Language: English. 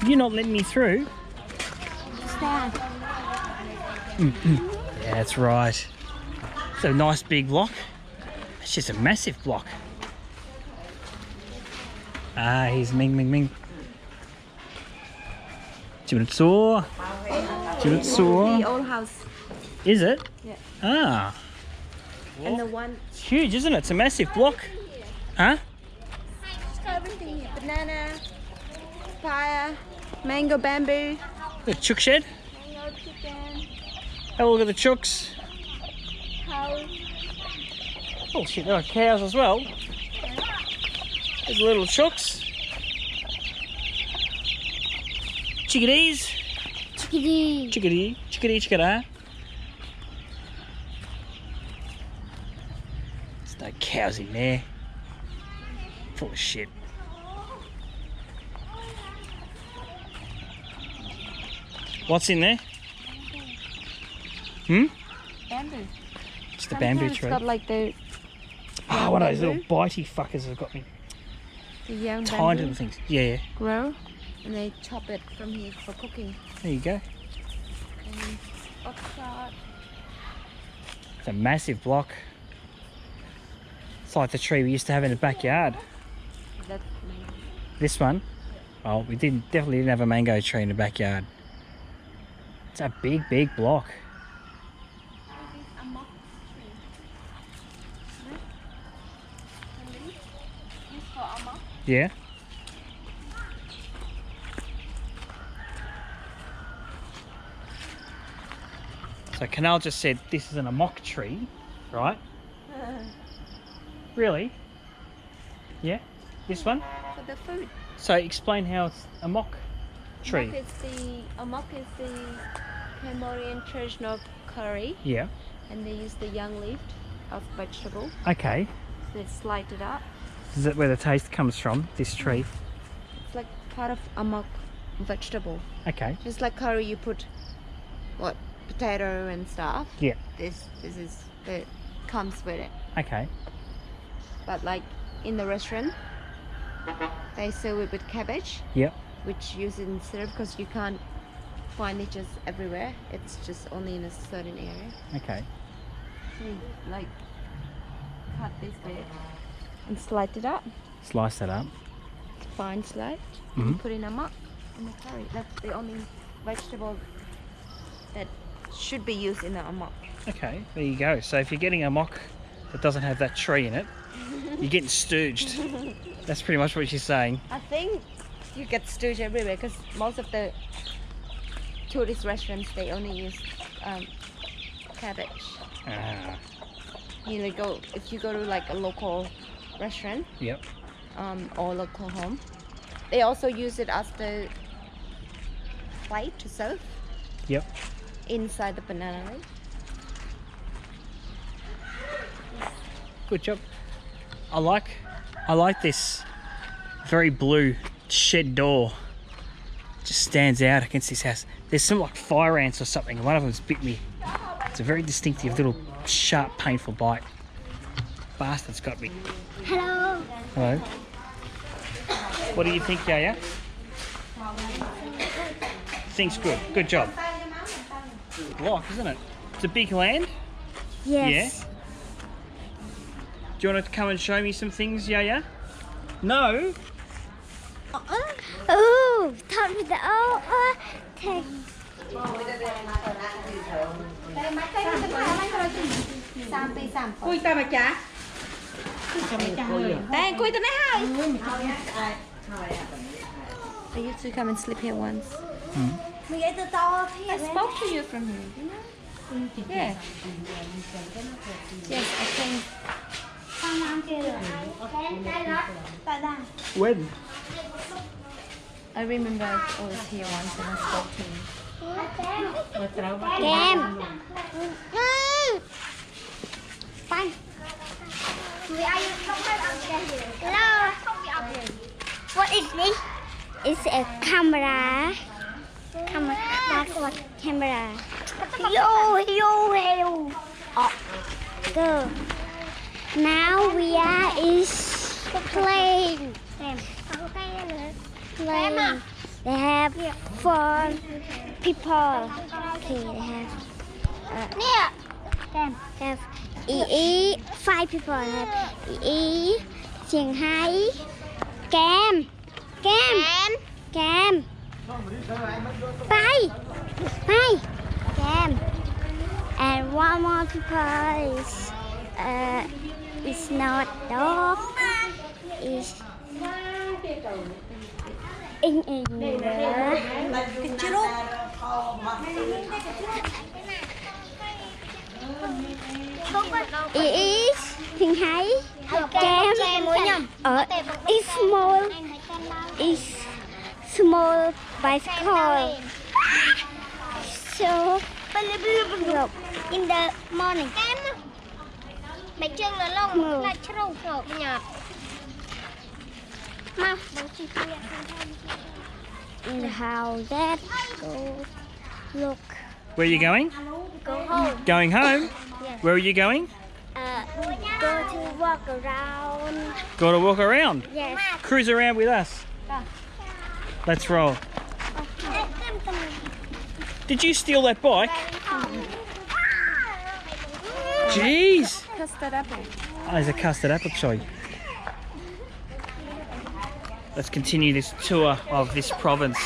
You're not letting me through. Stand. Yeah, that's right. It's a nice big block. It's just a massive block. Ah, he's Ming Ming Ming. Chibutsaw. The old house. Is it? Yeah. Ah. And the one. It's huge, isn't it? It's a massive block. Huh? Everything here. Banana, papaya, mango, bamboo. The chook shed. Mango, chicken, Have a look at the chooks. cow. Oh shit, there are cows as well. There's the little chooks. Chickadees. Chickadee. Chickadee. Chickadee, chickada. There's no cows in there. Full of shit. What's in there? Hmm? Bamboo. It's the bamboo Sometimes tree. It's got like the Oh, one of those bamboo. little bitey fuckers have got me. The young Tiny bamboo little things. Yeah, grow, and they chop it from here for cooking. there you go. And oxnard. It's a massive block. It's like the tree we used to have in the backyard. That's mango. This one, oh, we definitely didn't have a mango tree in the backyard. It's a big, big block. Amok tree. Used for amok. Yeah. So Kinal just said this is an amok tree, right? Really? Yeah? This one? For the food. So explain how it's a mock tree. Amok is the Cambodian traditional curry, Yeah. and they use the young leaf of vegetable. Okay. They slice it up. Is that where the taste comes from, this tree? It's like part of amok vegetable. Okay. Just like curry, you put what potato and stuff. Yeah. This is it comes with it. Okay. But like in the restaurant, they serve it with cabbage, Yep. which use it in syrup because you can't find it just everywhere. It's just only in a certain area. Okay. So you, like cut this bit and slice it up. Slice that up. Fine slice. Mhm. And put in amok in the curry. That's the only vegetable that should be used in the amok. Okay, there you go. So if you're getting a mock that doesn't have that tree in it, you're getting stooged. That's pretty much what she's saying. I think you get stewed everywhere because most of the tourist restaurants they only use cabbage. Ah, You go if you go to like a local restaurant yep. or local home, they also use it as the plate to serve Yep. inside the banana leaf. Good job. I like this very blue shed door. Just stands out against this house. There's some like fire ants or something, and one of them's bit me. It's a very distinctive little sharp, painful bite. Bastard's got me. Hello. Hello. What do you think, Yaya? Think's good. Good job. Block, isn't it? It's a big land. Yes. Yeah. Do you want to come and show me some things, Yaya? No. Oh, talk with the take. Cui ta mà chả. Đây, cui tao nói hai. I used to come and sleep here once. I spoke to you from here, didn't I? Yeah. Yes, I came. When? I remember I was here once and I spoke to you. Kem. Bye. Hello. What is this? It's a camera. Camera. Hello. Oh, go. Now we are is playing. plane. They have 4 people. Okay, they have EE 5 people. Have EE, Shanghai, Cam. Bye. Cam. And one more people is not dog. Is in It is Shanghai, Cam. It's small bicycle. So look in the morning. Make chân là lông là trâu trộn nhạt. Mau, and how that goes. Look. Where are you going? Go home. Going home? Yes. Where are you going? Go to walk around. Got to walk around. Yes. Cruise around with us. Let's roll. Did you steal that bike? Jeez. Custard apple. Oh, there's a custard apple tree. Let's continue this tour of this province.